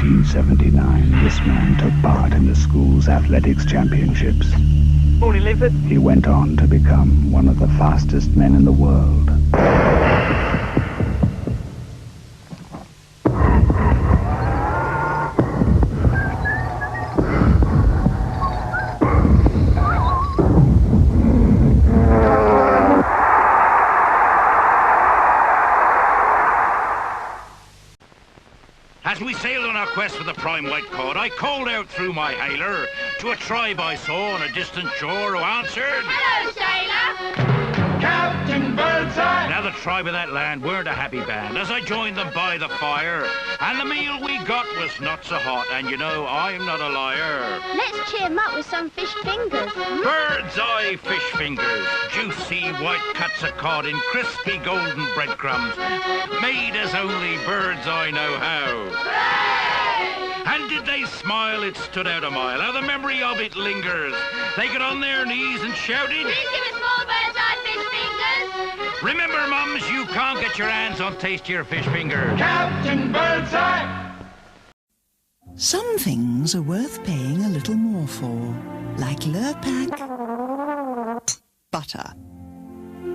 1979, this man took part in the school's athletics championships. Morning, Linford. He went on to become one of the fastest men in the world. As we sailed on our quest for the prime white cod, I called out through my hailer to a tribe I saw on a distant shore who answered, Hello, sailor. Captain Birdseye. Now the tribe of that land weren't a happy band as I joined them by the fire, and the meal we got was not so hot, and you know I'm not a liar. Let's cheer 'em up with some fish fingers. Bird's eye fish fingers, juicy white cuts of cod in crispy golden breadcrumbs, made as only birds I know how. And did they smile? It stood out a mile. How the memory of it lingers. They got on their knees and shouted, Please give us more bird's eye fish fingers. remember, mums, you can't get your hands on tastier fish fingers. Captain Birdseye. Some things are worth paying a little more for, like Lurpak butter.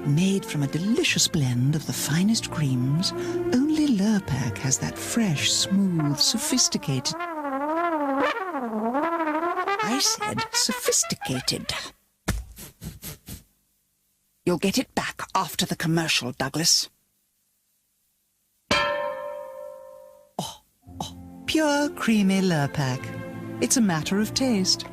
Made from a delicious blend of the finest creams, only Lurpak has that fresh, smooth, sophisticated... I said sophisticated. You'll get it back after the commercial, Douglas. Oh, pure creamy Lurpak. It's a matter of taste.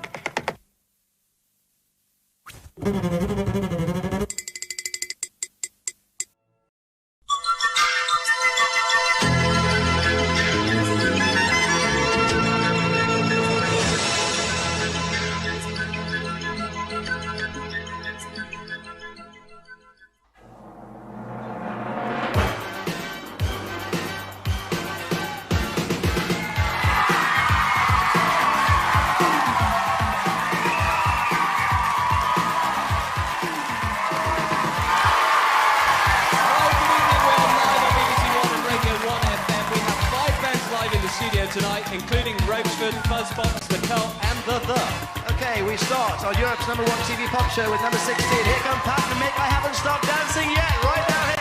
Tonight, including Roachford, Fuzzbox, The Cult and The. Okay, we start our Europe's #1 TV pop show with number 16. Here come Pat and Mick. I haven't stopped dancing yet. Right now here.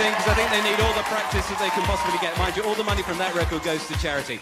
thing, because I think they need all the practice that they can possibly get. Mind you, all the money from that record goes to charity.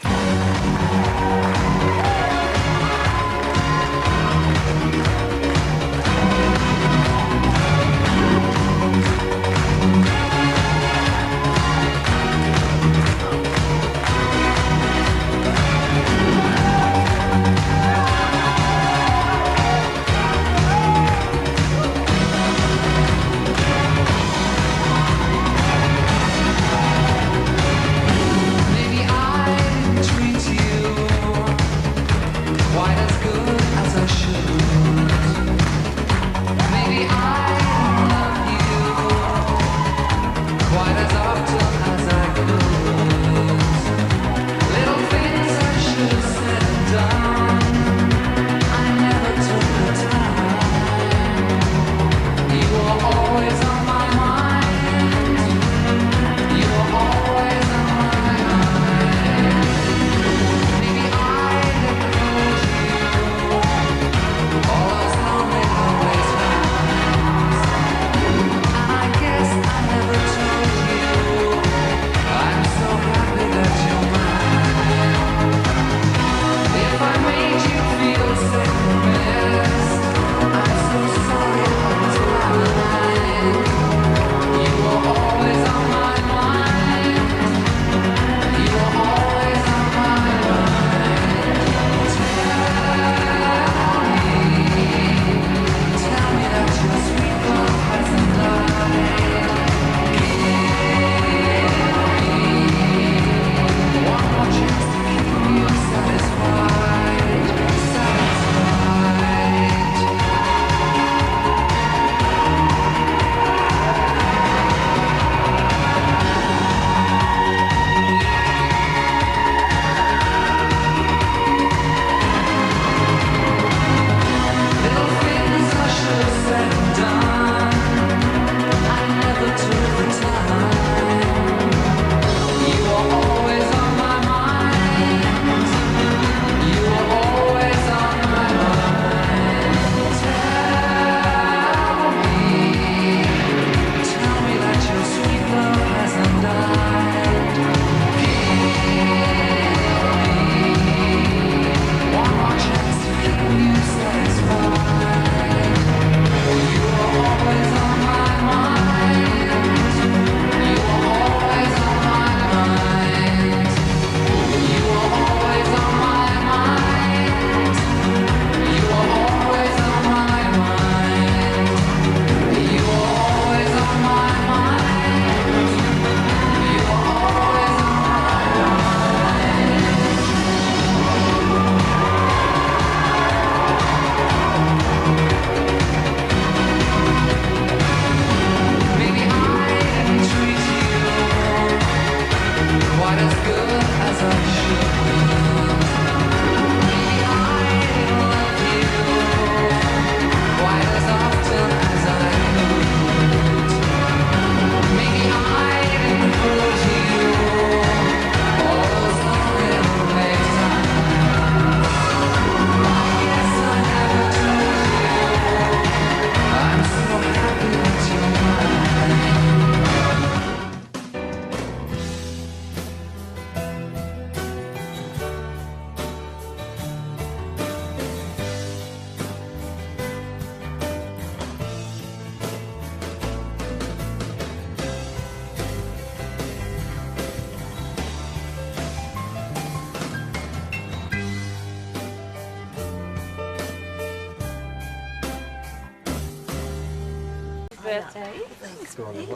Birthday. Thanks, babe.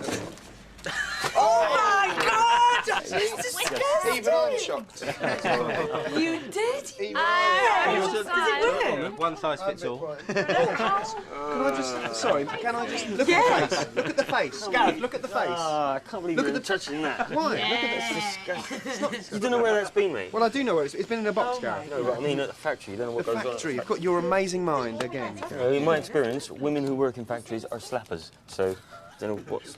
Oh my God! Jesus Even I'm shocked. You did? Even Does it work? One size fits all. Can I just... Sorry, can I just... Look at the face. Look at the face. Gareth, look at the face. I can't believe you're touching that. Why? Yeah. Look at this. It's not... You don't know where that's been, mate? Well, I do know where it's been in a box, Gareth. No, but I mean at the factory. You don't know what The goes factory. on. You've got your amazing mind again. In my experience, women who work in factories are slappers. So, I don't know what's...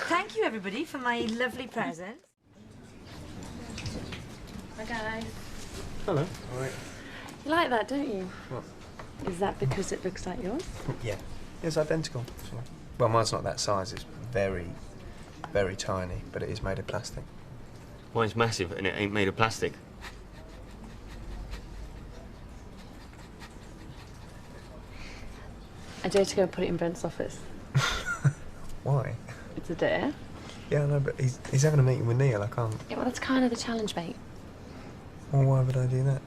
Thank you, everybody, for my lovely present. Hi, guys. Hello. All right. You like that, don't you? What? Is that because it looks like yours? Yeah. It's identical. Well, mine's not that size. It's very, very tiny, but it is made of plastic. Mine's massive and it ain't made of plastic. I dare to go and put it in Brent's office. Why? It's a dare. Yeah, I know, but he's having a meeting with Neil. I can't. Yeah, well, that's kind of the challenge, mate. Well, why would I do that?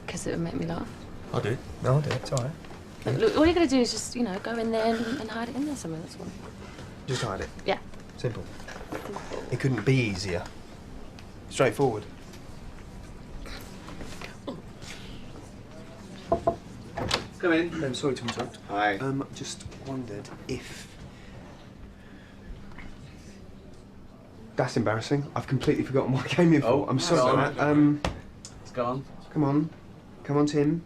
Because it would make me laugh. I'll do it. No, I'll do it. It's all right. Look, all you got to do is just, you know, go in there and hide it in there somewhere, that's all. Just hide it. Yeah. Simple. It couldn't be easier. Straightforward. Come in. I'm sorry to interrupt. Hi. Just wondered if... That's embarrassing. I've completely forgotten what I came here for. Oh, I'm sorry about that. It's gone. Come on. Come on, Tim.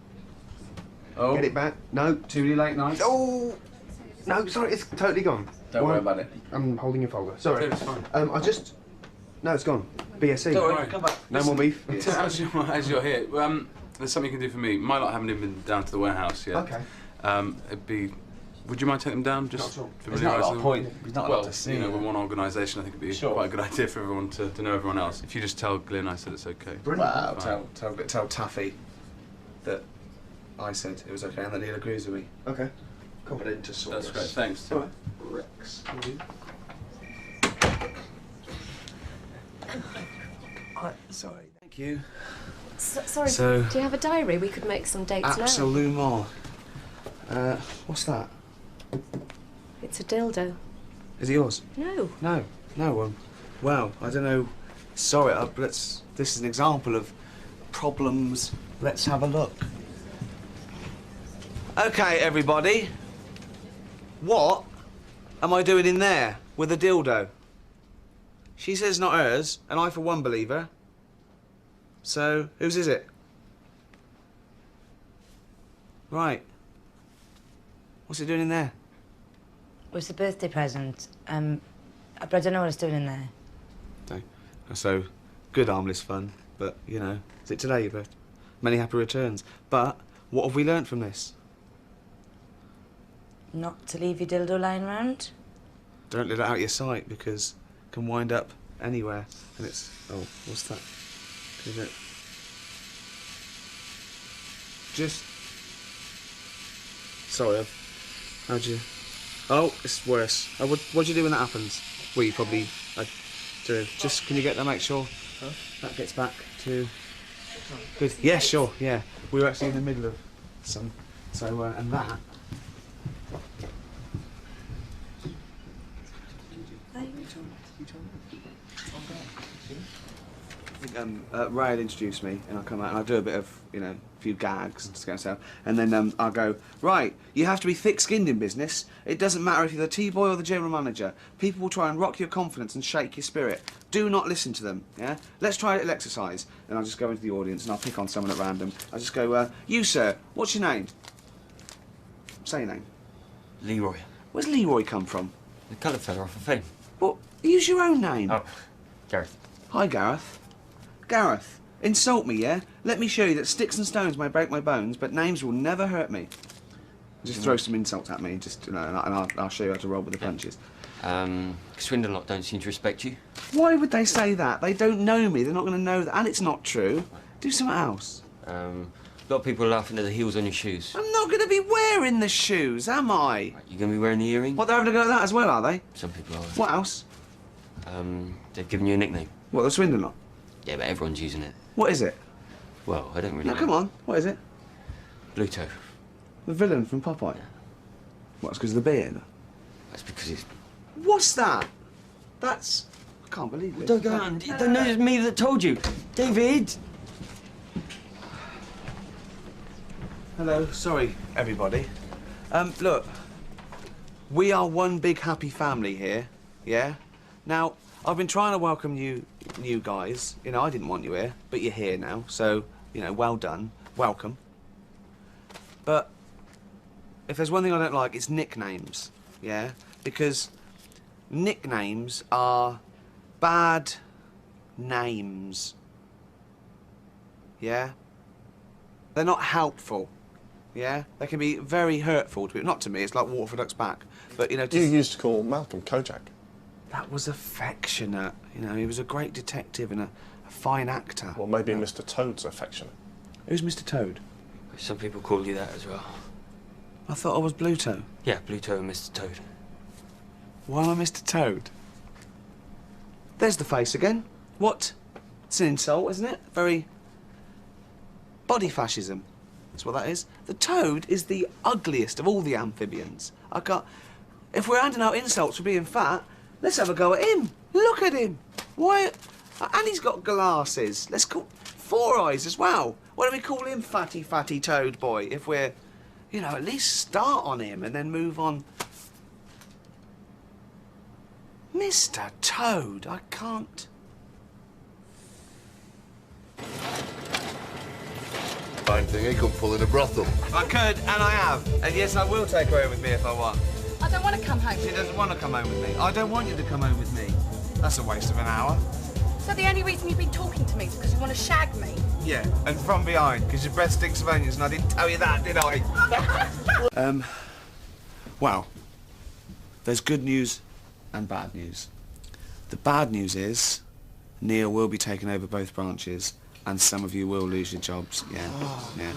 Oh. Get it back. No. Too many late nights. Oh! No, sorry, it's totally gone. Don't worry about it. I'm holding your folder. Sorry. It's fine. I just... No, it's gone. BSC. Don't worry, come back. No more beef. As you're here, there's something you can do for me. My lot haven't even been down to the warehouse yet. Okay. It'd be... Would you mind taking them down? Just There's not a lot of point. There's not a lot to see. You know, we're one organisation. I think it'd be quite a good idea for everyone to know everyone else. If you just tell Glyn I said it's okay. Well, tell Taffy that I said it was okay and that Neil agrees with me. Okay. Competent to sort That's this. great. Thanks. All right. Rex. Sorry. Thank you. Sorry, So- do you have a diary? We could make some dates now. Absolument. What's that? It's a dildo. Is it yours? No. No. Well, I don't know. Sorry, this is an example of problems. Let's have a look. Okay, everybody. What am I doing in there with a dildo? She says not hers, and I for one believe her. So, whose is it? Right. What's it doing in there? Well, it's a birthday present. But I don't know what it's doing in there. No. So, good harmless fun, but, you know, is it today, your birthday? Many happy returns. But, what have we learnt from this? Not to leave your dildo lying around? Don't let it out of your sight, because it can wind up anywhere. And it's... Oh, what's that? Can you do it? Just... Sorry, how'd you... Oh, it's worse. Oh, what'd you do when that happens? Well, you probably... do. Just, can you get that, make sure that gets back to... Good. Yeah, sure, yeah. We were actually in the middle of some... So, and that... I think Ray had introduced me, and I come out and I do a bit of, you know, a few gags and stuff, and then I'll go, right, you have to be thick-skinned in business. It doesn't matter if you're the T-boy or the general manager. People will try and rock your confidence and shake your spirit. Do not listen to them, yeah? Let's try a little exercise. And I'll just go into the audience and I'll pick on someone at random. I'll just go, you, sir, what's your name? Say your name. Leroy. Where's Leroy come from? The coloured fella off of Fame. Well, use your own name. Oh, Gareth. Hi, Gareth. Gareth, insult me, yeah? Let me show you that sticks and stones may break my bones, but names will never hurt me. Just throw some insults at me, just, you know, and I'll show you how to roll with the punches. Swindon lot don't seem to respect you. Why would they say that? They don't know me. They're not going to know that, and it's not true. Do something else. A lot of people are laughing at the heels on your shoes. I'm not going to be wearing the shoes, am I? Right, you going to be wearing the earring? What, they're having a go at that as well, are they? Some people are. What else? They've given you a nickname. What, the Swindon lot? Yeah, but everyone's using it. What is it? Well, I don't really No, know. come on. What is it? Bluto. The villain from Popeye? What, it's because of the beard? That's because it's... What's that? That's... I can't believe it. Don't go on. You don't know it's me that told you. David! Hello. Sorry, everybody. Look. We are one big happy family here, yeah? Now, I've been trying to welcome you new guys. You know, I didn't want you here, but you're here now, so, you know, well done. Welcome. But if there's one thing I don't like, it's nicknames, yeah? Because nicknames are bad names, yeah? They're not helpful, yeah? They can be very hurtful to people. Not to me, it's like water for duck's back. But, you know... You used to call Malcolm Kojak. That was affectionate. You know, he was a great detective and a fine actor. Well, maybe Mr. Toad's affectionate. Who's Mr. Toad? Some people call you that as well. I thought I was Bluto. Yeah, Bluto and Mr. Toad. Why am I Mr. Toad? There's the face again. What? It's an insult, isn't it? Very... body fascism. That's what that is. The toad is the ugliest of all the amphibians. I can't... If we're handing out insults for being fat, let's have a go at him. Look at him. Why... And he's got glasses. Let's call... 4 eyes as well. Why don't we call him Fatty Fatty Toad Boy if we're... You know, at least start on him and then move on. Mr. Toad, I can't... Fine thing, he couldn't pull in a brothel. I could, and I have. And yes, I will take her home with me if I want. I don't want to come home. She doesn't want to come home with me. I don't want you to come home with me. That's a waste of an hour. So the only reason you've been talking to me is because you want to shag me? Yeah, and from behind, because your breath stinks of onions, and I didn't tell you that, did I? Well, there's good news and bad news. The bad news is Neil will be taking over both branches, and some of you will lose your jobs. Yeah, yeah.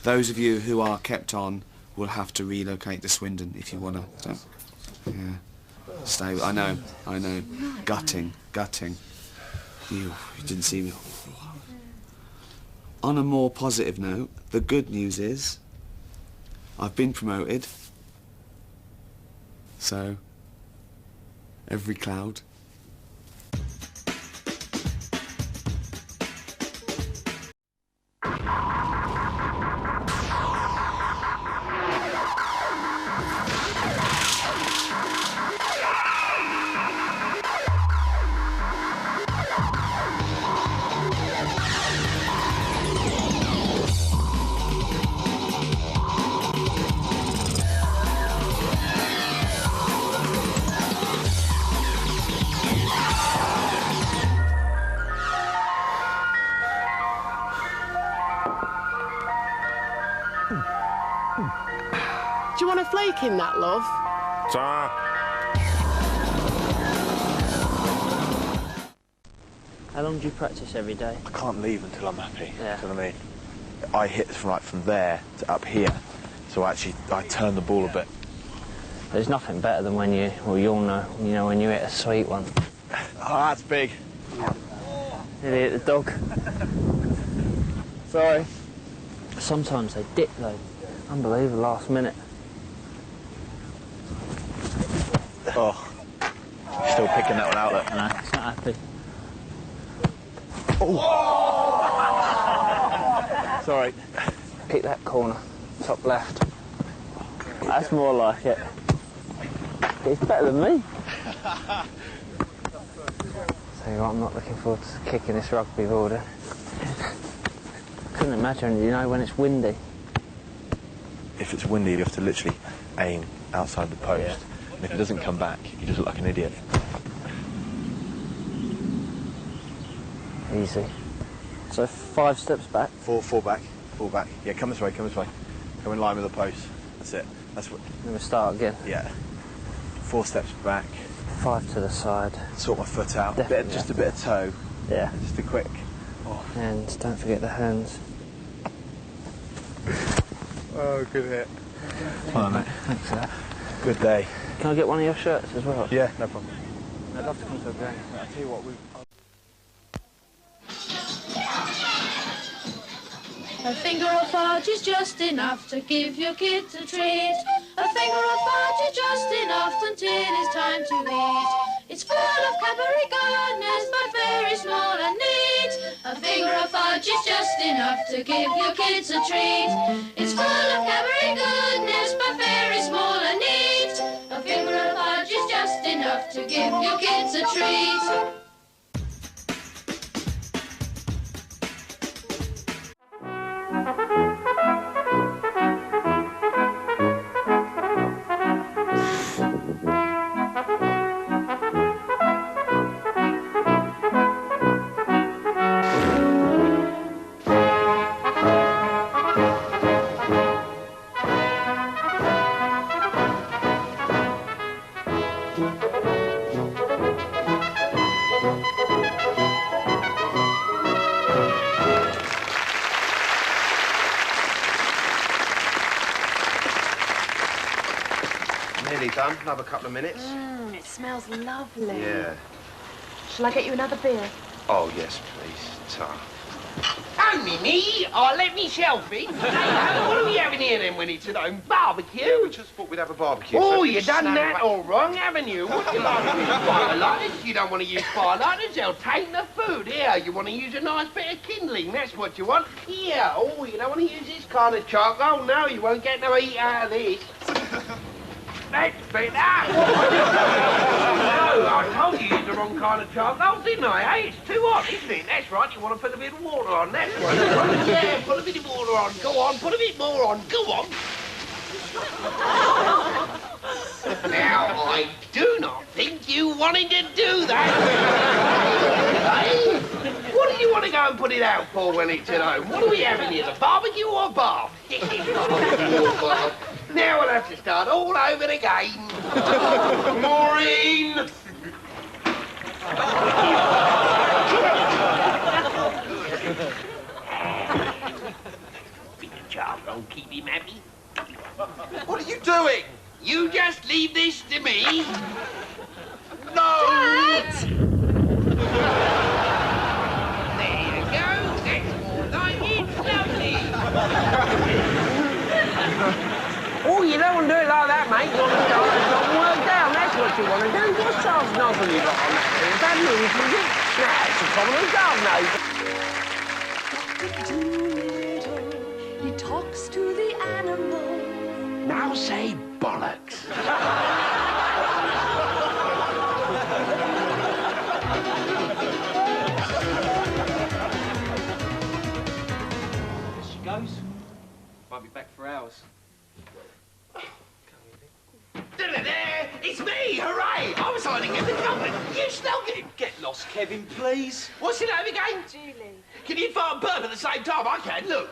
Those of you who are kept on will have to relocate to Swindon if you want to. Yeah. Stay. I know. Gutting. You didn't see me. On a more positive note, the good news is I've been promoted. So, every cloud. Do you want a flake in that, love? Ta. How long do you practice every day? I can't leave until I'm happy. Yeah. Do you know what I mean? I hit from there to up here, so actually I turn the ball a bit. There's nothing better than when you, well, you'll know, you know, when you hit a sweet one. Oh, that's big. Did he hit the dog? Sorry. Sometimes they dip though. Unbelievable, last minute. Oh, still picking that one out there. No, it's not happy. Oh. Sorry. Pick that corner, top left. That's more like it. It's better than me. Tell you what, I'm not looking forward to kicking this rugby ball then. Couldn't imagine, you know, when it's windy. If it's windy, you have to literally aim outside the post. Yeah. And if it doesn't come back, you just look like an idiot. Easy. So 5 steps back? Four back. Yeah, come this way. Come in line with the post. That's it. That's what. Then we start again? Yeah. 4 steps back. 5 to the side. Sort my foot out. Just a bit of toe. Yeah. Just a quick. Oh. And don't forget the hands. Oh, good hit. Well, mate. Thanks for that. Good day. Can I get one of your shirts as well? Yeah, no problem. I'd love to come to a game. I'll tell you what, A finger of fudge is just enough to give your kids a treat. A finger of fudge is just enough until it's time to eat. It's full of Cadbury goodness, but very small and neat. A finger of fudge is just enough to give your kids a treat. It's full of Cadbury goodness, but very small and neat. A finger of fudge is just enough to give your kids a treat. done. Another couple of minutes. It smells lovely. Yeah. Shall I get you another beer? Oh, yes, please, Ta. Only me? Oh, let me selfie. Hey, what are we having here then when it's at home? Barbecue? Yeah, we just thought we'd have a barbecue. Oh, so you done snap that back. all wrong, haven't you? What do you like to use firelighters? You don't want to use firelighters, they'll taint the food. Here, you want to use a nice bit of kindling, that's what you want. Here, oh, you don't want to use this kind of charcoal. No, you won't get no heat out of this. That's better. No, I told you use the wrong kind of charcoal, didn't I? Hey, it's too hot, isn't it? That's right, you want to put a bit of water on, that's right. Yeah, put a bit of water on. Go on, put a bit more on. Go on. Now, I do not think you wanted to do that. Hey, what do you want to go and put it out for when it's at home? What are we having here, the barbecue or bath? Now we'll have to start all over again. Maureen! Bit of charcoal, keep him happy. What are you doing? You just leave this to me. No! Dad! There you go. That's more like it. Lovely. Oh, you don't want to do it like that, mate. You want to start it not work down. That's what you want to do. What size nozzle you got on that thing? Is that loose, is it? Nah, it's a common garden nose. He talks to the animals. Now say bollocks. There she goes. Might be back for hours. It's me! Hooray! I was hiding in the cupboard. You snuck it. Get lost, Kevin, please. What's your name again? Julie. Can you fart and burp at the same time? I can, look.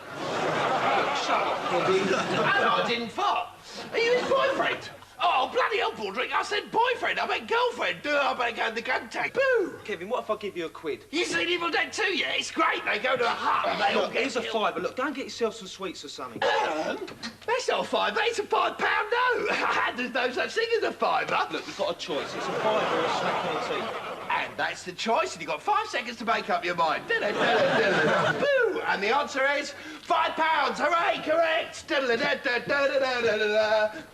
Shut up, Kevin. Oh, I didn't fart. Are you his boyfriend? Oh, bloody hell, Baldrick. I said boyfriend. I meant girlfriend. I better go in the gun tank. Boo! Kevin, what if I give you £1? You seen Evil Dead 2 yet? It's great. They go to a hut and they all Look, get here's a killed. £5. Look, go and get yourself some sweets or something. That's not a £5. It's a £5 note. There's no such thing as a £5. Look, you've got a choice. It's a £5 or a smack on the teeth. And that's the choice, and you've got 5 seconds to make up your mind. Boo! And the answer is £5. Hooray, correct.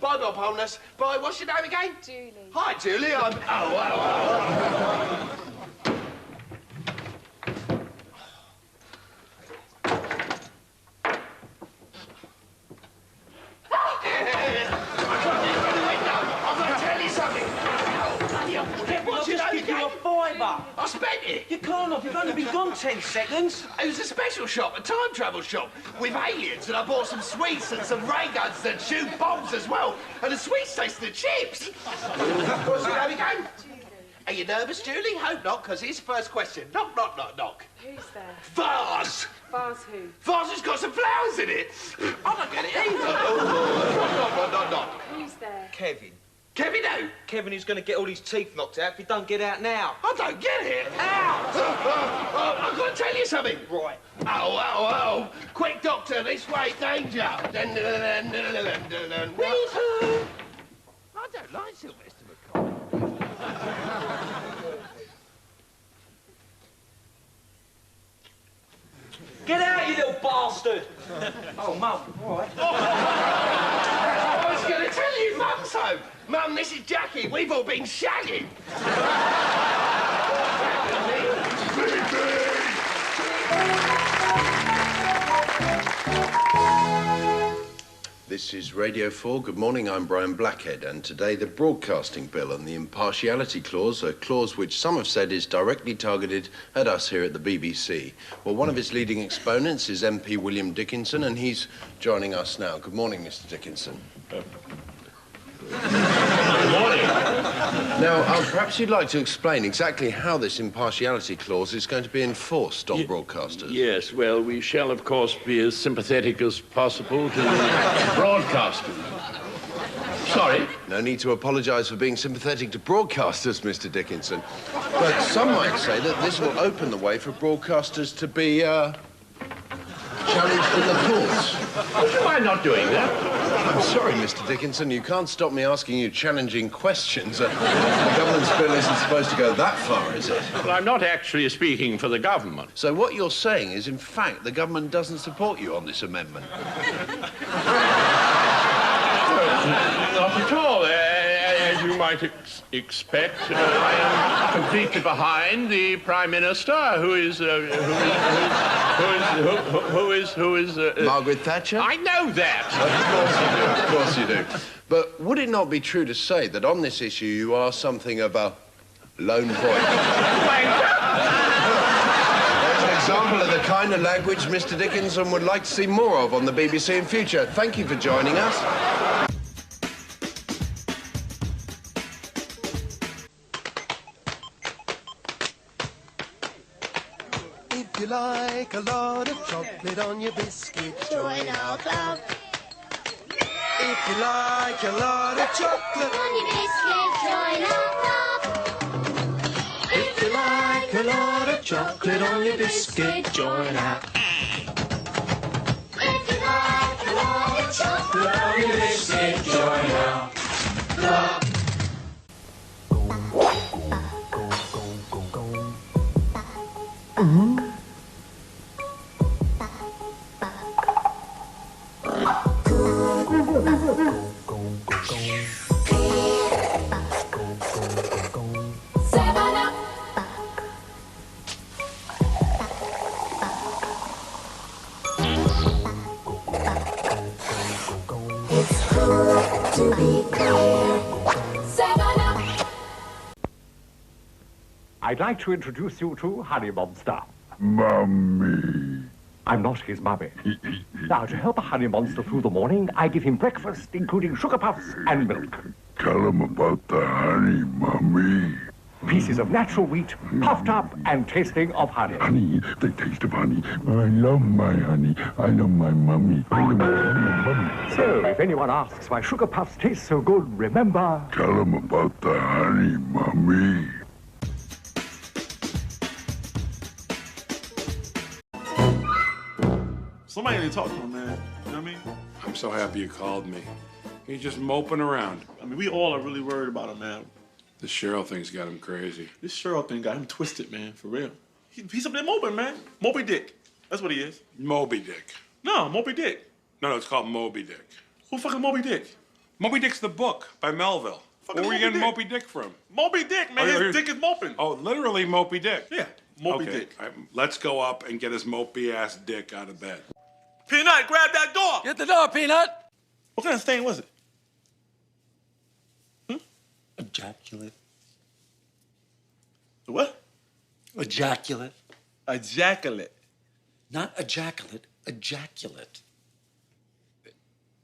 Bye, Bob Homeless. Bye, what's your name again? Julie. Hi, Julie. I'm... Oh, I'm going to tell you something. What's your name again? £5. I spent it. You can't have. You've only been gone 10 seconds. It was a special shop, a time travel shop, with aliens, and I bought some sweets and some ray guns that shoot bombs as well, and the sweets taste the chips. What's your name again? Julie. Are you nervous, Julie? Hope not, because here's the first question. Knock, knock, knock, knock. Who's there? Vase! Vase who? Vase has got some flowers in it. I don't get it either. Knock, knock, knock, knock. Who's there? Kevin. Kevin who? Kevin, who's going to get all his teeth knocked out if he don't get out now. I don't get it. Out! I've got to tell you something. Right. Oh. Quick, doctor, this way, danger. I don't like Sylvester McCoy. Get out, you little bastard! Oh, Mum, all right. I was going to tell you, Mum's home. Mum, this is Jackie. We've all been shagging. This is Radio 4. Good morning, I'm Brian Blackhead, and today the Broadcasting Bill and the Impartiality Clause, a clause which some have said is directly targeted at us here at the BBC. Well, one of its leading exponents is MP William Dickinson, and he's joining us now. Good morning, Mr. Dickinson. Good morning. Now, perhaps you'd like to explain exactly how this impartiality clause is going to be enforced on broadcasters. Yes, well, we shall, of course, be as sympathetic as possible to the broadcasters. Sorry? No need to apologise for being sympathetic to broadcasters, Mr. Dickinson. But some might say that this will open the way for broadcasters to be, challenged in the courts. Would you mind not doing that? I'm sorry, Mr. Dickinson. You can't stop me asking you challenging questions. The government's bill isn't supposed to go that far, is it? Well, I'm not actually speaking for the government. So what you're saying is, in fact, the government doesn't support you on this amendment? Not at all. As you might expect, I am completely behind the Prime Minister, who is Margaret Thatcher? I know that. Of course you do. But would it not be true to say that on this issue you are something of a lone point? There's an example of the kind of language Mr. Dickinson would like to see more of on the BBC in future. Thank you for joining us. If you like a lot of chocolate on your biscuit, join our club. If you like a lot of chocolate on your biscuit, join our club. If you like a lot of chocolate on your biscuit, join our club. If you like a lot of chocolate on your biscuit, join our club. To be clear, 7-Up. I'd like to introduce you to Honey Monster. Mummy. I'm not his mummy. Now, to help a honey monster through the morning, I give him breakfast, including sugar puffs and milk. Tell him about the honey, Mummy. Pieces of natural wheat, puffed up and tasting of honey. Honey, the taste of honey. I love my honey. I love my mummy. I love my mummy. So, if anyone asks why sugar puffs taste so good, remember... Tell him about the honey, Mummy. Somebody need to talk to him, man. You know what I mean? I'm so happy you called me. He's just moping around. I mean, we all are really worried about him, man. This Cheryl thing's got him crazy. This Cheryl thing got him twisted, man, for real. He's up there moping, man. Moby Dick. That's what he is. Moby Dick. No, Moby Dick. No, it's called Moby Dick. Who fucking Moby Dick? Moby Dick's the book by Melville. Fucking Where are you Moby getting Dick. Moby Dick from? Moby Dick, man. His dick is moping. Oh, literally Moby Dick? Yeah, Moby Okay. Dick. All right, let's go up and get his mopey-ass dick out of bed. Peanut, grab that door. Get the door, Peanut. What kind of stain was it? Ejaculate. What? Ejaculate. Ejaculate. Not ejaculate, ejaculate.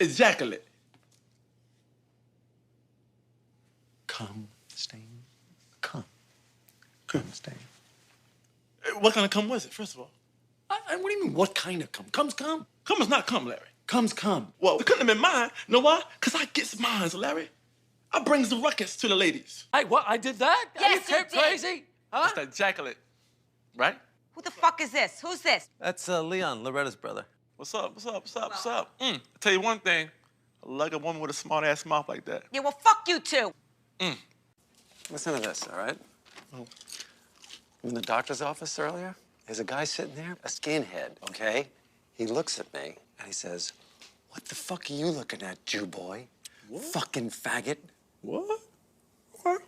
Ejaculate. Cum stain. Cum. Cum stain. What kind of cum was it, first of all? What do you mean, what kind of cum? Cum's cum. Cum is not cum, Larry. Cum's cum. Well, it couldn't have been mine. You know why? Because I gets mine, Larry. I brings the ruckus to the ladies. Hey, what? I did that? Yes, Are you you did. crazy? Huh? That's ejaculate, right? Who the fuck is this? Who's this? That's Leon, Loretta's brother. What's up? I'll tell you one thing. I like a woman with a smart-ass mouth like that. Yeah, well, fuck you too. Listen to this, all right? Oh. In the doctor's office earlier, there's a guy sitting there, a skinhead, okay? He looks at me and he says, "What the fuck are you looking at, Jew boy? What? Fucking faggot." What? What?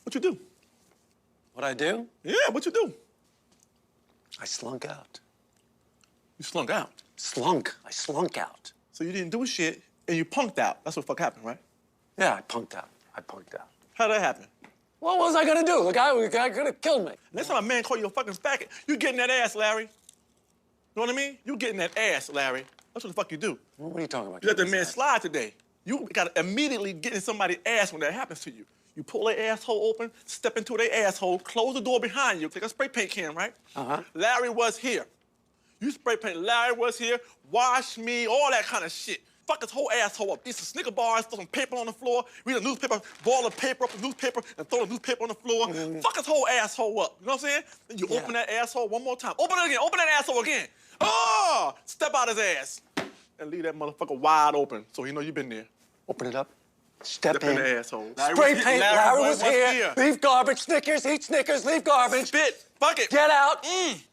What you do? What I do? Yeah, what you do? I slunk out. You slunk out. Slunk. I slunk out. So you didn't do shit and you punked out. That's what the fuck happened, right? Yeah, I punked out. How'd that happen? What was I gonna do? The guy could have killed me. Next time a man call you a fucking faggot, you getting that ass, Larry. You know what I mean? You getting that ass, Larry. That's what the fuck you do. What are you talking about? You let the man slide today. You gotta immediately get in somebody's ass when that happens to you. You pull their asshole open, step into their asshole, close the door behind you, take a spray paint can, right? Larry was here. You spray paint, Larry was here, wash me, all that kind of shit. Fuck his whole asshole up. Eat some Snicker bars, throw some paper on the floor, read a newspaper, ball of paper up the newspaper, and throw the newspaper on the floor. Fuck his whole asshole up. You know what I'm saying? Then you open that asshole one more time. Open it again. Open that asshole again. Oh! Step out his ass. and leave that motherfucker wide open so he know you been there. Open it up. Step in. the asshole. Spray paint. Larry was here. Leave garbage. Snickers. Eat Snickers. Leave garbage. Spit. Fuck it. Get out.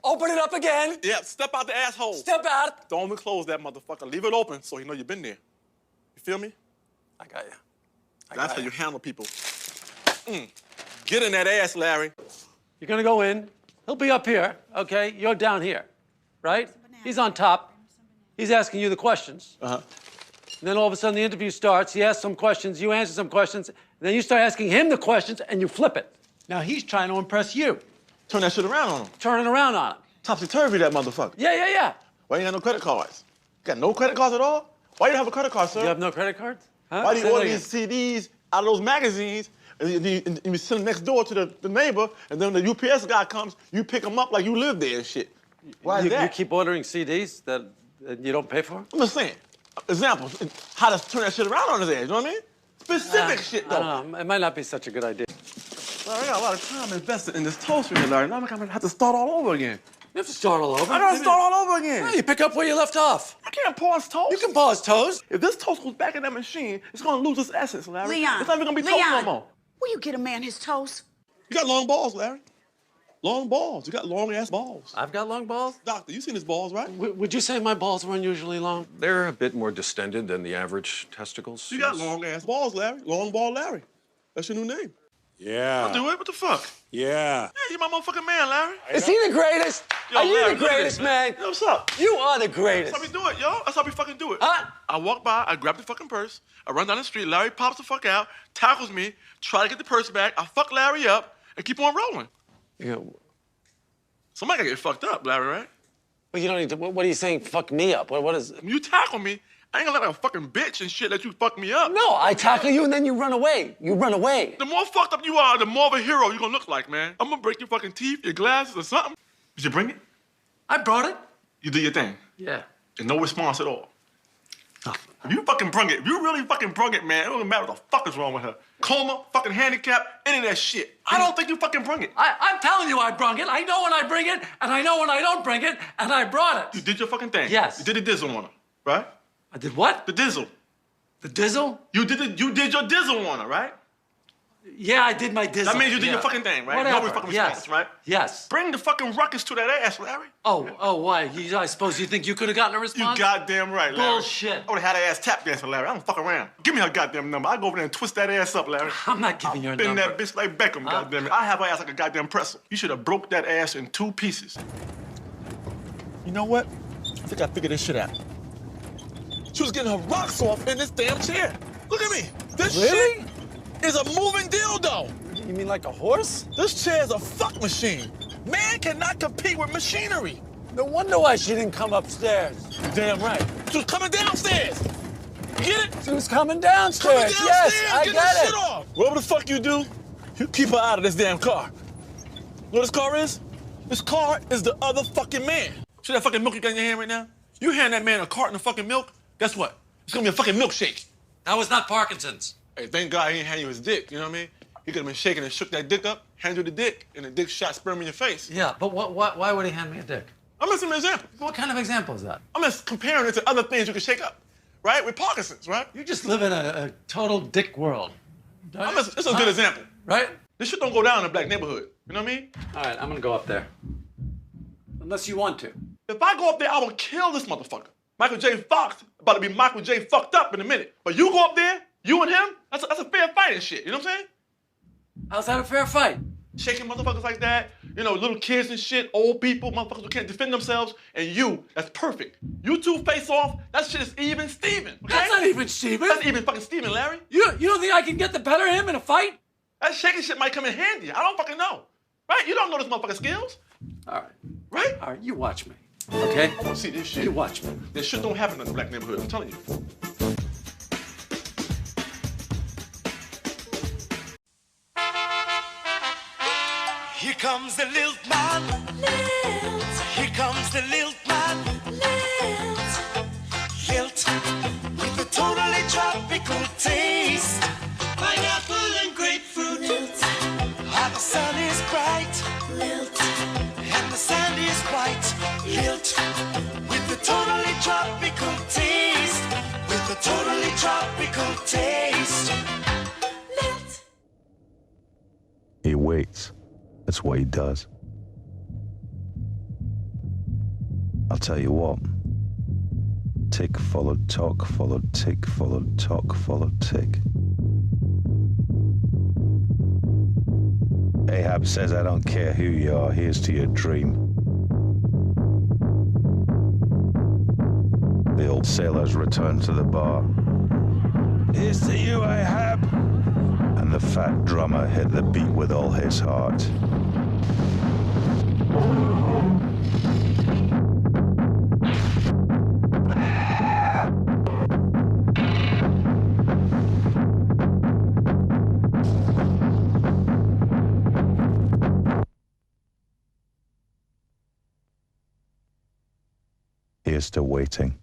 Open it up again. Yeah, step out the asshole. Step out. Don't even close that motherfucker. Leave it open so he know you been there. You feel me? I got you. That's how you handle people. Get in that ass, Larry. You're gonna go in. He'll be up here, okay? You're down here, right? He's on top. He's asking you the questions. Uh-huh. And then all of a sudden the interview starts. He asks some questions, you answer some questions, and then you start asking him the questions and you flip it. Now he's trying to impress you. Turn that shit around on him. Turn it around on him. Topsy-turvy, that motherfucker. Yeah. Why you ain't got no credit cards? You got no credit cards at all? Why you don't have a credit card, sir? You have no credit cards? Huh? Why do you Say order that these CDs out of those magazines and you send them next door to the neighbor, and then the UPS guy comes, you pick them up like you live there and shit? Why is that? You keep ordering CDs that you don't pay for? I'm just saying. Example, how to turn that shit around on his ass, you know what I mean? Specific shit, though. I don't know. It might not be such a good idea. Larry, I got a lot of time invested in this toast for you, Larry. Now I'm gonna have to start all over again. You have to start all over? I gotta start all over again. Yeah, you pick up where you left off. I can't pause toast. You can pause toast. If this toast goes back in that machine, it's gonna lose its essence, Larry. Leon. It's not even gonna be toast no more. Will you get a man his toast? You got long balls, Larry. Long balls. You got long-ass balls. I've got long balls? Doctor, you seen his balls, right? Would you say my balls were unusually long? They're a bit more distended than the average testicles. You got long-ass balls, Larry. Long ball Larry. That's your new name. Yeah. I'll do it. What the fuck? Yeah. Yeah, you're my motherfucking man, Larry. Is he the greatest? Yo, Are you Larry, the look at greatest, this, man? Yo, what's up? You are the greatest. That's how we do it, yo. That's how we fucking do it. Huh? I walk by, I grab the fucking purse, I run down the street, Larry pops the fuck out, tackles me, try to get the purse back, I fuck Larry up, and keep on rolling. Yeah. Somebody gotta get fucked up, Larry, right? Well, you don't need to. What are you saying? Fuck me up. What is? When you tackle me, I ain't gonna let a fucking bitch and shit let you fuck me up. No, I tackle you and then you run away. You run away. The more fucked up you are, the more of a hero you're gonna look like, man. I'm gonna break your fucking teeth, your glasses, or something. Did you bring it? I brought it. You did your thing. Yeah. And no response at all. If you fucking brung it, if you really fucking brung it, man, it doesn't matter what the fuck is wrong with her. Coma, fucking handicap, any of that shit. I don't think you fucking brung it. I'm telling you I brung it. I know when I bring it, and I know when I don't bring it, and I brought it. You did your fucking thing. Yes. You did the dizzle on her, right? I did what? The dizzle. The dizzle? You did your dizzle on her, right? Yeah, I did my dizzle. That means you did your fucking thing, right? Whatever. No fucking response, right? Yes. Bring the fucking ruckus to that ass, Larry. Oh, why? I suppose you think you could have gotten a response? You goddamn right, Larry. Bullshit. I would have had her ass tap dancing, Larry. I don't fuck around. Give me her goddamn number. I go over there and twist that ass up, Larry. I'm not giving you a Bend number. that bitch like Beckham, goddamn it. I have her ass like a goddamn pretzel. You should have broke that ass in 2 pieces. You know what? I think I figured this shit out. She was getting her rocks off in this damn chair. Look at me. This shit is a moving dildo. You mean like a horse? This chair is a fuck machine. Man cannot compete with machinery. No wonder why she didn't come upstairs. Damn right. She was coming downstairs. Get it? She was coming downstairs. Yes, I get got this it. shit off. Whatever the fuck you do, you keep her out of this damn car. You know what this car is? This car is the other fucking man. See that fucking milk you got in your hand right now? You hand that man a carton of fucking milk, guess what? It's gonna be a fucking milkshake. That was not Parkinson's. Hey, thank God he didn't hand you his dick, you know what I mean? He could have been shaking and shook that dick up, hand you the dick, and the dick shot sperm in your face. Yeah, but why would he hand me a dick? I'm just an example. What kind of example is that? I'm just comparing it to other things you can shake up, right? With Parkinson's, right? You just live in a total dick world. It's a good example. Right? This shit don't go down in a black neighborhood. You know what I mean? All right, I'm gonna go up there. Unless you want to. If I go up there, I will kill this motherfucker. Michael J. Fox about to be Michael J. fucked up in a minute. But you go up there, you and him, that's a fair fight and shit. You know what I'm saying? How's that a fair fight? Shaking motherfuckers like that, you know, little kids and shit, old people, motherfuckers who can't defend themselves, and you, that's perfect. You two face off, that shit is even Steven. Okay? That's not even Steven. That's even fucking Steven, Larry. You don't think I can get the better of him in a fight? That shaking shit might come in handy. I don't fucking know. Right? You don't know this motherfucking skills. All right. Right? All right, you watch me. Okay? I want to see this shit. You watch me. This shit don't happen in the black neighborhood, I'm telling you. Here comes the lilt man. Lilt. Here comes the lilt man. Lilt. Lilt with a totally tropical taste. Pineapple and grapefruit. Lilt. Ah, the sun is bright. Lilt. And the sand is white. Lilt with a totally tropical taste. magical taste. He waits. That's what he does. I'll tell you what. Tick followed tock, followed tick, followed tock, followed tick. Ahab says, I don't care who you are, here's to your dream. The old sailors returned to the bar. Here's to you, Ahab! And the fat drummer hit the beat with all his heart. Here's to waiting.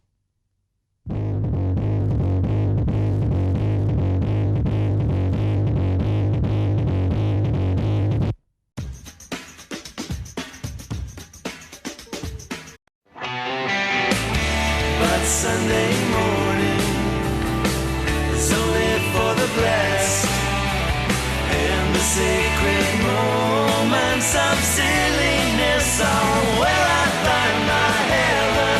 But Sunday morning is only for the blessed, and the sacred moments of silliness are where I find my heaven,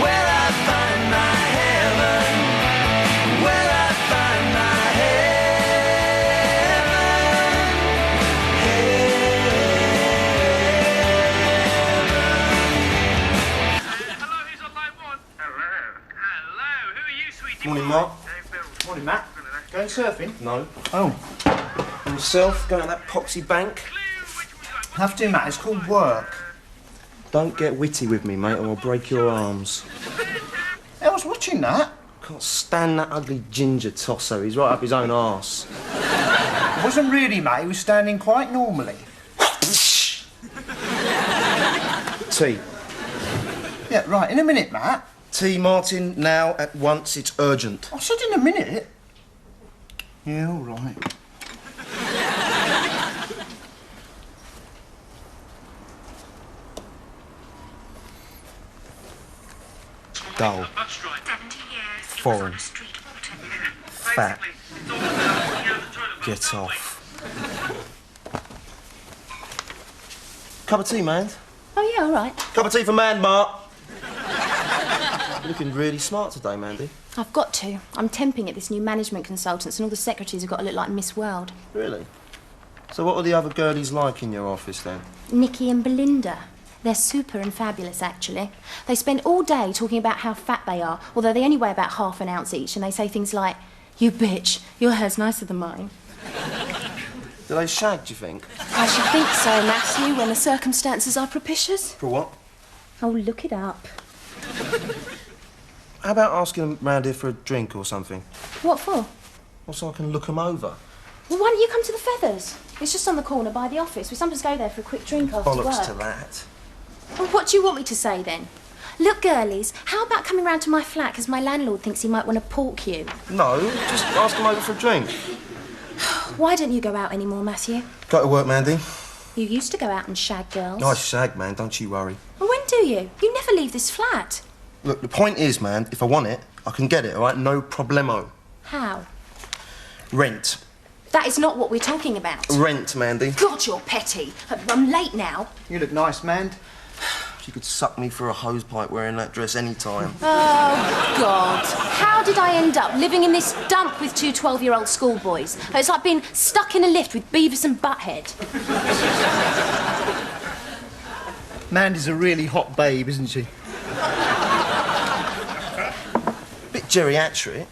where I find my heaven, where I find my Morning, Mark. Morning, Matt. Going surfing? No. Oh. And yourself? Going to that poxy bank? Have to, Matt. It's called work. Don't get witty with me, mate, or I'll break your arms. I was watching that. Can't stand that ugly ginger tosser. He's right up his own arse. It wasn't really, mate. He was standing quite normally. Tea. Yeah, right. In a minute, Matt. Tea, Martin, now, at once. It's urgent. I said in a minute. Yeah, all right. Dull. Foreign. Fat. Get off. Cup of tea, man. Oh, yeah, all right. Cup of tea for man, Mark. Looking really smart today, Mandy. I've got to. I'm temping at this new management consultants and all the secretaries have got to look like Miss World. Really? So what are the other girlies like in your office, then? Nikki and Belinda. They're super and fabulous, actually. They spend all day talking about how fat they are, although they only weigh about ½ an ounce each, and they say things like, "You bitch, your hair's nicer than mine." Do they shag, do you think? I should think so, Matthew, when the circumstances are propitious. For what? Oh, look it up. How about asking them round here for a drink or something? What for? Well, so I can look them over. Well, why don't you come to the Feathers? It's just on the corner by the office. We sometimes go there for a quick drink after work. Bollocks to that. Well, what do you want me to say, then? Look, girlies, how about coming round to my flat, because my landlord thinks he might want to pork you? No, just ask them over for a drink. Why don't you go out anymore, Matthew? Go to work, Mandy. You used to go out and shag girls. I shag, man, don't you worry. Well, when do you? You never leave this flat. Look, the point is, man, if I want it, I can get it, all right? No problemo. How? Rent. That is not what we're talking about. Rent, Mandy. God, you're petty. I'm late now. You look nice, man. She could suck me for a hosepipe wearing that dress any time. Oh, God. How did I end up living in this dump with two 12-year-old schoolboys? It's like being stuck in a lift with Beavis and Butthead. Mandy's a really hot babe, isn't she? Bit geriatric.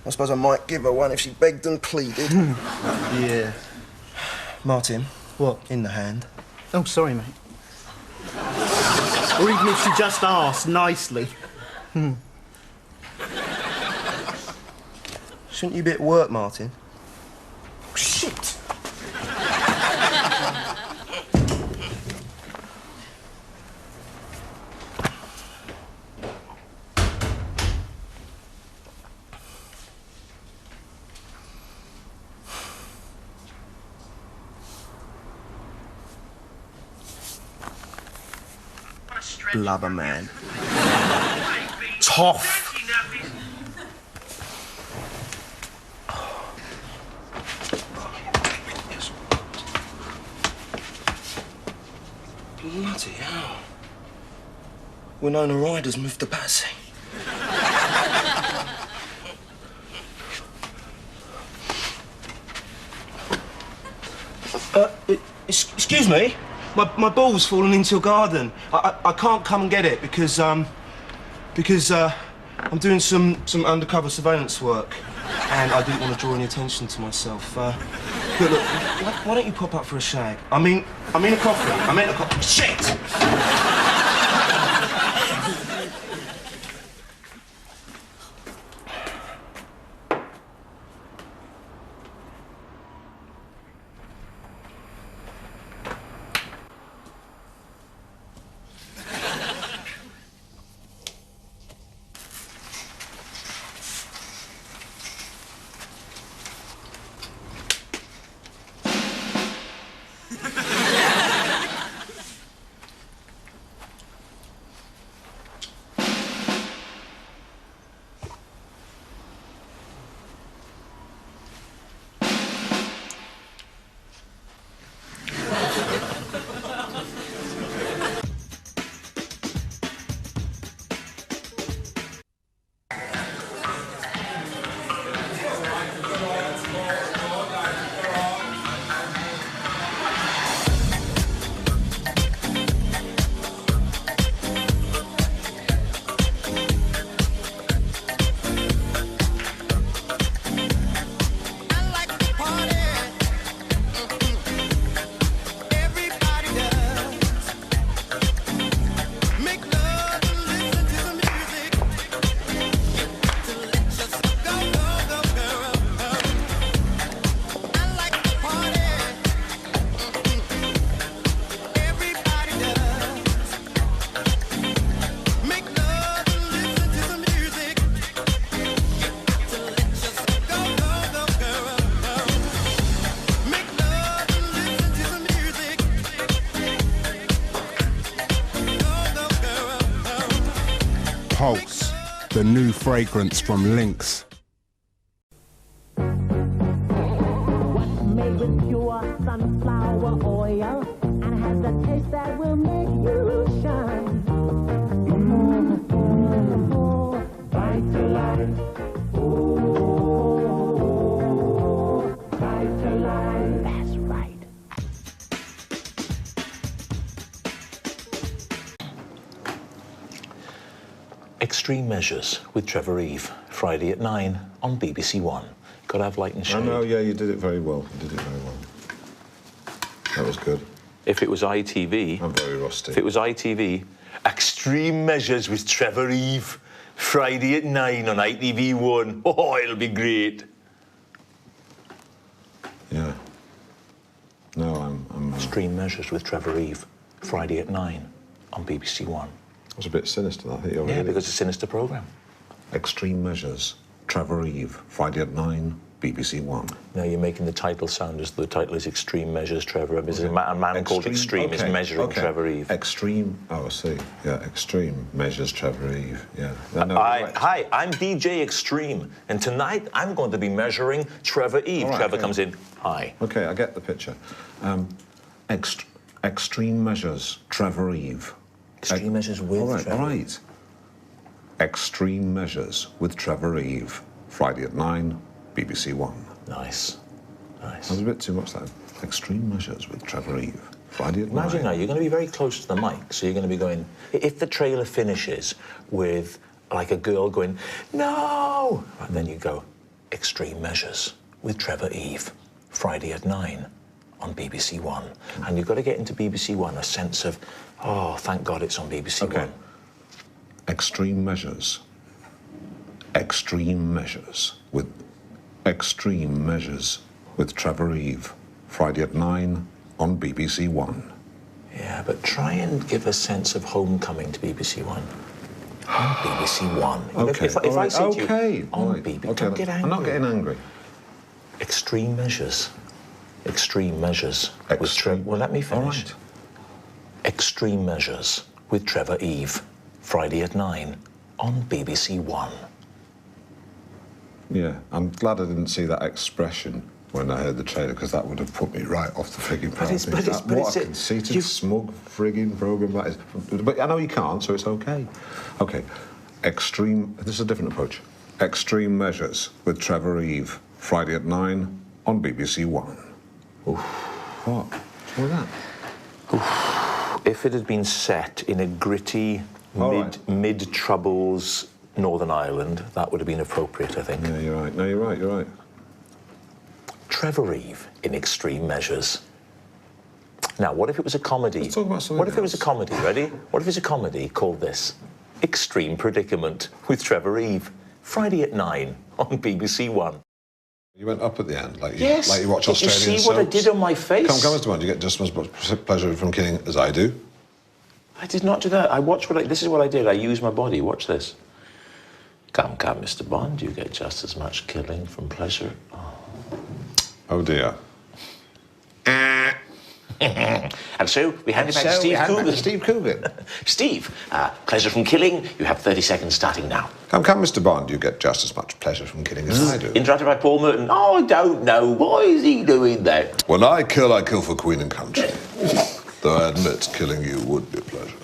I suppose I might give her one if she begged and pleaded. Yeah. Martin. What? In the hand. Oh, sorry, mate. Or even if she just asked nicely. Shouldn't you be at work, Martin? Oh, shit! Blubber man. Tough. Bloody hell. Winona Ryder's moved to Patsy. Excuse me? My ball's fallen into your garden. I can't come and get it because I'm doing some undercover surveillance work and I didn't want to draw any attention to myself. Look, why don't you pop up for a shag? I mean a coffee. I meant a coffee. Shit! Pulse, the new fragrance from Lynx. Made with pure sunflower oil and has a taste that will make you shine. Vitalize. Oh, Vitalize. That's right. Extreme Measures with Trevor Eve, Friday at 9 on BBC One. Got to have light and shade. I know, yeah, you did it very well. You did it very well. That was good. If it was ITV... I'm very rusty. If it was ITV, Extreme Measures with Trevor Eve, Friday at 9 on ITV1. Oh, it'll be great. Yeah. No, I'm Extreme Measures with Trevor Eve, Friday at 9 on BBC One. That was a bit sinister, that. Yeah, because it's a sinister programme. Extreme Measures, Trevor Eve, Friday at 9, BBC One. Now you're making the title sound as though the title is Extreme Measures, Trevor Eve. A man called Extreme is measuring Trevor Eve. Extreme, oh, I see. Yeah, Extreme Measures, Trevor Eve. Yeah. No, Hi, I'm DJ Extreme, and tonight I'm going to be measuring Trevor Eve. Right, Trevor okay. comes in. Hi. Okay, I get the picture. Extreme Measures, Trevor Eve. Extreme Measures with Trevor. All right. Extreme Measures with Trevor Eve, Friday at 9, BBC One. Nice. Nice. That was a bit too much, that. Extreme Measures with Trevor Eve, Friday at 9. Imagine now, you're going to be very close to the mic, so you're going to be going... If the trailer finishes with, like, a girl going, no! And then you go, Extreme Measures with Trevor Eve, Friday at 9 on BBC One. And you've got to get into BBC One a sense of, oh, thank God it's on BBC One. Extreme Measures. Extreme Measures with Trevor Eve, Friday at 9 on BBC One. Yeah, but try and give a sense of homecoming to BBC One. On BBC One. You know, Okay, if I say to you, on all right. BBC, Okay, don't get angry. I'm not getting angry. Extreme Measures. Extreme Measures with Trevor... Well, let me finish. All right. Extreme Measures with Trevor Eve, Friday at 9 on BBC One. Yeah, I'm glad I didn't see that expression when I heard the trailer, because that would have put me right off the frigging party. But What a conceited, smug frigging programme that is. But I know you can't, so it's okay. Okay, this is a different approach. Extreme Measures with Trevor Eve, Friday at 9 on BBC One. Oof. What? What's wrong with that? Oof. If it had been set in a gritty, mid-troubles Northern Ireland, that would have been appropriate, I think. Yeah, you're right. No, you're right, you're right. Trevor Eve in Extreme Measures. Now, what if it was a comedy? Let's talk about something What if it was a comedy, ready? What if it's a comedy called this? Extreme Predicament with Trevor Eve. Friday at 9 on BBC One. You went up at the end, like yes. You watch Did Australian you see what I soaps? did on my face? Come, Mr. Bond, you get just as much pleasure from killing as I do. I did not do that. I watched this is what I did. I used my body. Watch this. Come, Mr. Bond, you get just as much killing from pleasure. Oh dear. And so we hand it back to Steve Coogan. Steve Coogan. Steve, pleasure from killing. You have 30 seconds starting now. Come, Mr. Bond, you get just as much pleasure from killing as I do. Interrupted by Paul Merton. Oh, I don't know. Why is he doing that? When I kill for Queen and country. Though I admit killing you would be a pleasure.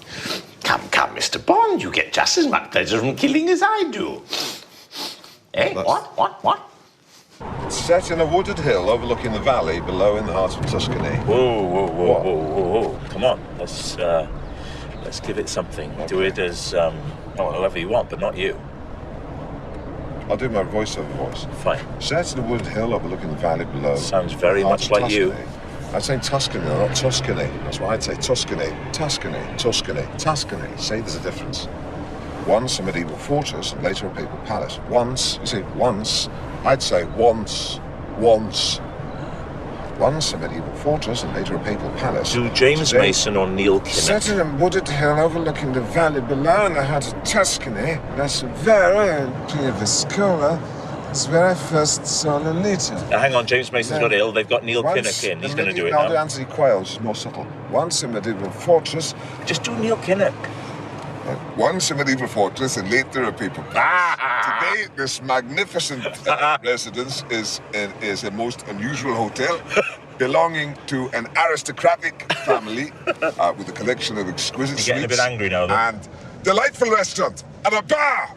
Come, Mr. Bond, you get just as much pleasure from killing as I do. Eh? What? Set in a wooded hill overlooking the valley below in the heart of Tuscany. Whoa. Come on, let's give it something. Do it as, whoever you want, but not you. I'll do my voiceover voice. Fine. Set in a wooded hill overlooking the valley below. Sounds very much like you. I'd say Tuscany, not Tuscany. That's what I'd say. Tuscany. Say there's a difference. Once a medieval fortress and later a papal palace. Once, I'd say once a medieval fortress and later a papal palace. Do James Mason or Neil Kinnock? Set in a wooded hill overlooking the valley below in the heart of Tuscany. That's Vera and Pia Viscola. That's where I first saw Lolita. Now, hang on, James Mason's got ill. They've got Neil Kinnock in. He's going to do it now. I'll do Anthony Quayle, which is more subtle. Once a medieval fortress. Just do Neil Kinnock. Once a medieval fortress and later a people palace. Today, this magnificent residence is a most unusual hotel belonging to an aristocratic family with a collection of exquisite You're getting suites. a bit angry now, though. And delightful restaurant, and a bar,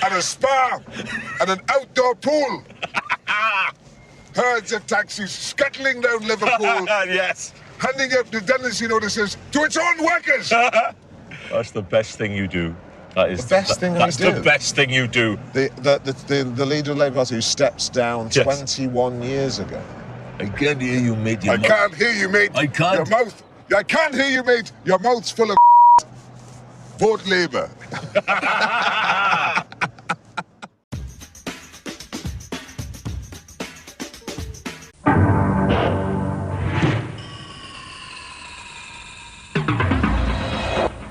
and a spa, and an outdoor pool. Herds of taxis scuttling down Liverpool. Yes. Handing out redundancy notices to its own workers. That's the best thing you do. That is the best thing I do. That's the best thing you do. The leader of Labour Party who steps down 21 years ago. I can't hear you, mate. I can't hear you, mate. I can't. Your mouth. I can't hear you, mate. Your mouth's full of Vote Labour.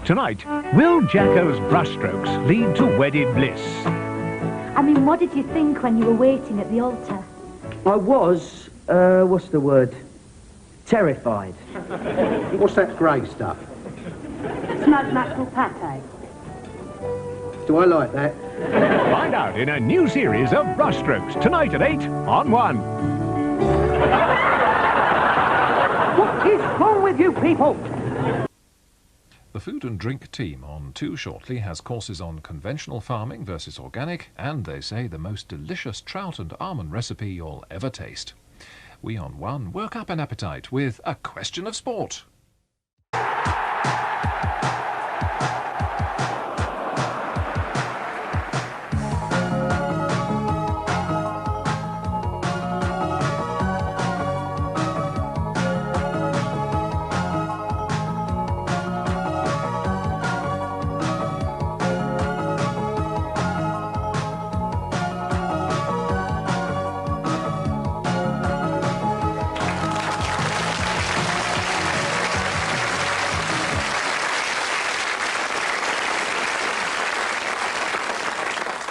Tonight, will Jacko's brushstrokes lead to wedded bliss? I mean, what did you think when you were waiting at the altar? I was, what's the word? Terrified. What's that grey stuff? Smoked mackerel pate. Do I like that? Find out in a new series of Brushstrokes, tonight at 8 on 1. What is wrong with you people? The Food and Drink team on 2 shortly has courses on conventional farming versus organic, and they say the most delicious trout and almond recipe you'll ever taste. We on 1 work up an appetite with a question of sport.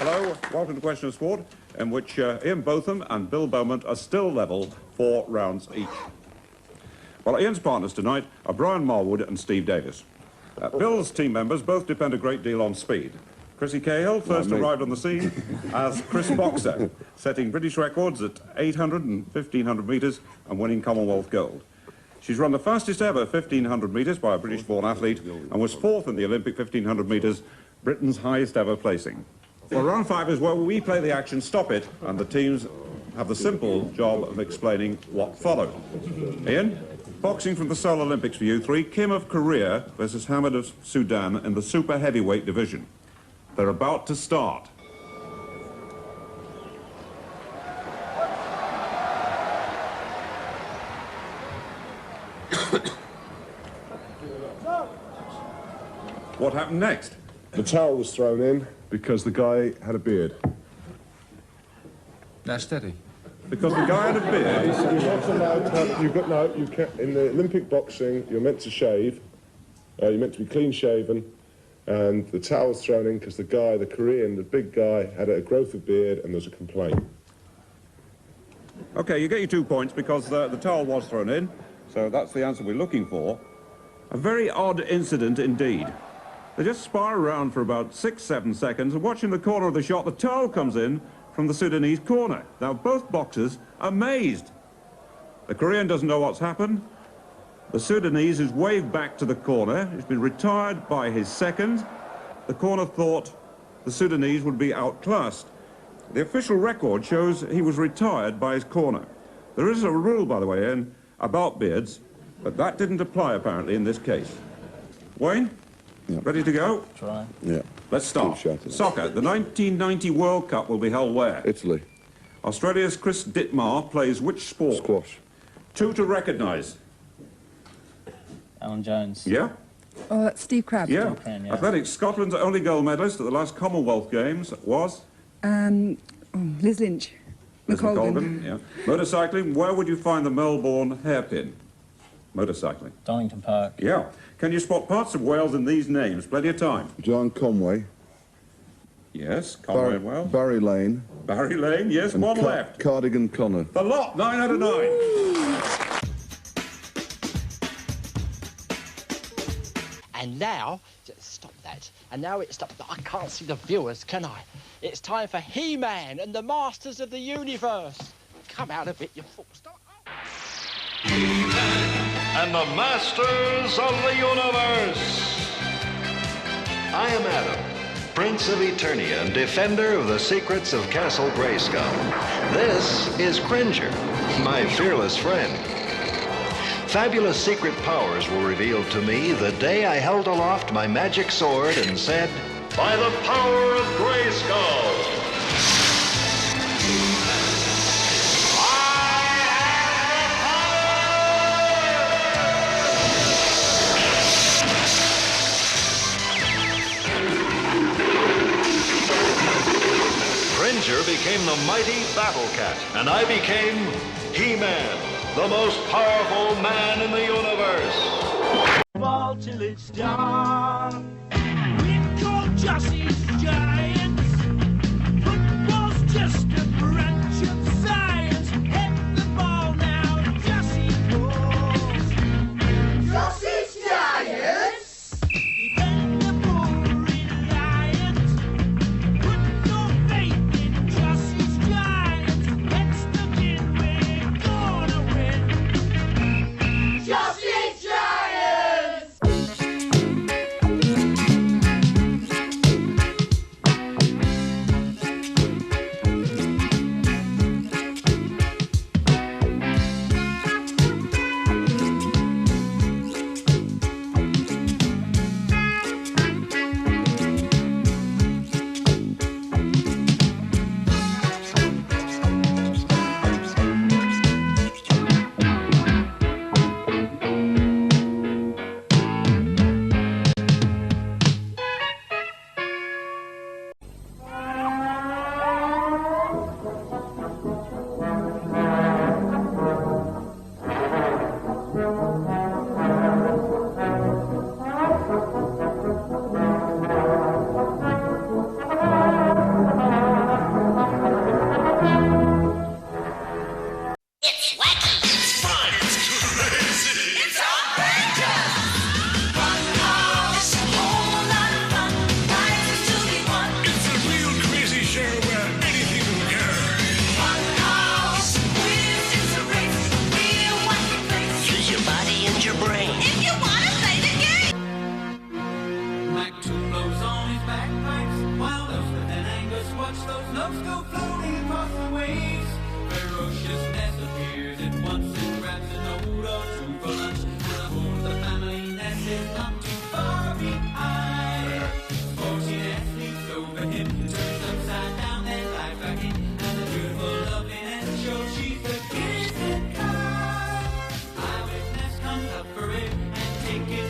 Hello, welcome to Question of Sport, in which Ian Botham and Bill Beaumont are still level, 4 rounds each. Well, Ian's partners tonight are Brian Marwood and Steve Davis. Bill's team members both depend a great deal on speed. Chrissy Cahill first arrived on the scene as Chris Boxer, setting British records at 800 and 1500 metres and winning Commonwealth gold. She's run the fastest ever 1500 metres by a British-born athlete and was fourth in the Olympic 1500 metres, Britain's highest ever placing. Well, round 5 is where we play the action, stop it, and the teams have the simple job of explaining what followed. Ian? Boxing from the Seoul Olympics for you three, Kim of Korea versus Hamid of Sudan in the super heavyweight division. They're about to start. What happened next? The towel was thrown in because the guy had a beard. Now steady. Because the guy had a beard? You're not allowed to have... You've got, no, you can't... In the Olympic boxing, you're meant to shave. You're meant to be clean-shaven. And the towel was thrown in because the guy, the Korean, the big guy, had a growth of beard and there was a complaint. OK, you get your 2 points because the towel was thrown in. So that's the answer we're looking for. A very odd incident indeed. They just spar around for about 6-7 seconds, and watching the corner of the shot, the towel comes in from the Sudanese corner. Now, both boxers are amazed. The Korean doesn't know what's happened. The Sudanese is waved back to the corner. He's been retired by his second. The corner thought the Sudanese would be outclassed. The official record shows he was retired by his corner. There is a rule, by the way, Ian, about beards, but that didn't apply, apparently, in this case. Wayne? Yeah. Ready to go? Try. Yeah. Let's start. Soccer. The 1990 World Cup will be held where? Italy. Australia's Chris Dittmar plays which sport? Squash. 2 to recognise. Alan Jones. Yeah? Oh, that's Steve Crabb. Yeah. Steve yeah. Athletics. Scotland's only gold medalist at the last Commonwealth Games was? Liz Lynch. Liz McColgan. McColgan, yeah. Motorcycling. Where would you find the Melbourne hairpin? Motorcycling. Donington Park. Yeah. Can you spot parts of Wales in these names? Plenty of time. John Conway. Yes, Conway and Wales. Barry Lane. Barry Lane, yes, And one left. Cardigan Connor. The lot, 9 out of 9. And now, stop that. And now it's stop. I can't see the viewers, can I? It's time for He-Man and the Masters of the Universe. Come out a bit, you fool. Stop. And the Masters of the Universe. I am Adam, Prince of Eternia and defender of the secrets of Castle Grayskull. This is Cringer, my fearless friend. Fabulous secret powers were revealed to me the day I held aloft my magic sword and said, "By the power of Grayskull!" Cringer became the mighty Battle Cat, and I became He-Man, the most powerful man in the universe. Ball till it's done. We've called Jossie's Giants. Football's just a branch of science. Hit the ball now, Jossie calls. Jossie's Giants. Dependable, reliant. Put no faith in Jossie's Giants. Let's begin, we're gonna win. Jossie's Giants.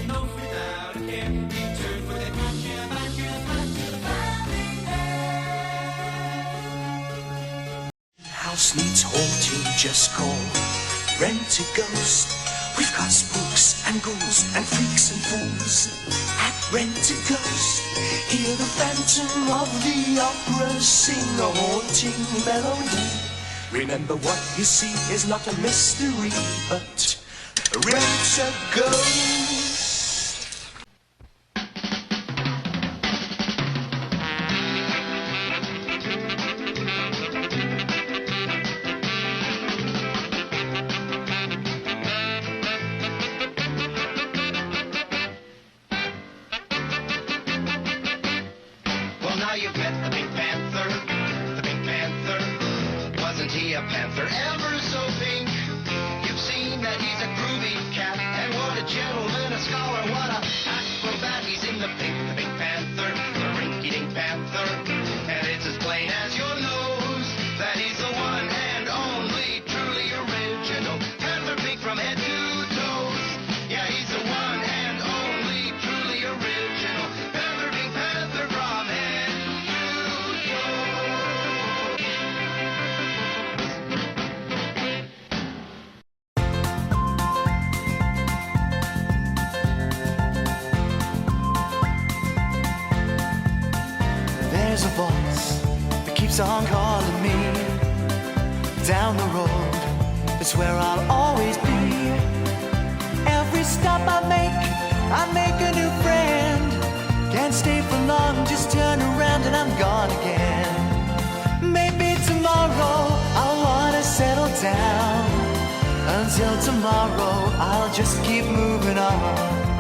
Living off without a care. Return for the cash, yeah, back to the family there. House needs haunting, just call Rent a Ghost. We've got spooks and ghouls and freaks and fools at Rent a Ghost. Hear the Phantom of the Opera sing a haunting melody. Remember, what you see is not a mystery, but Rent a Ghost. Well, now you've met the Pink Panther. The Pink Panther. Wasn't he a panther ever so pink? You've seen that he's a groovy cat. And what a gentleman, a scholar, what a acrobat. He's in the Pink Panther. The rinky-dink panther. And it's as plain as your nose that he's the one and only truly original Panther Pink from head to toes. Yeah, he's the one and only truly original Panther Pink Panther from head There's a voice that keeps on calling me down the road. That's where I'll always be. Every stop I make a new friend. Can't stay for long, just turn around and I'm gone again. Maybe tomorrow I'll wanna settle down. Until tomorrow I'll just keep moving on.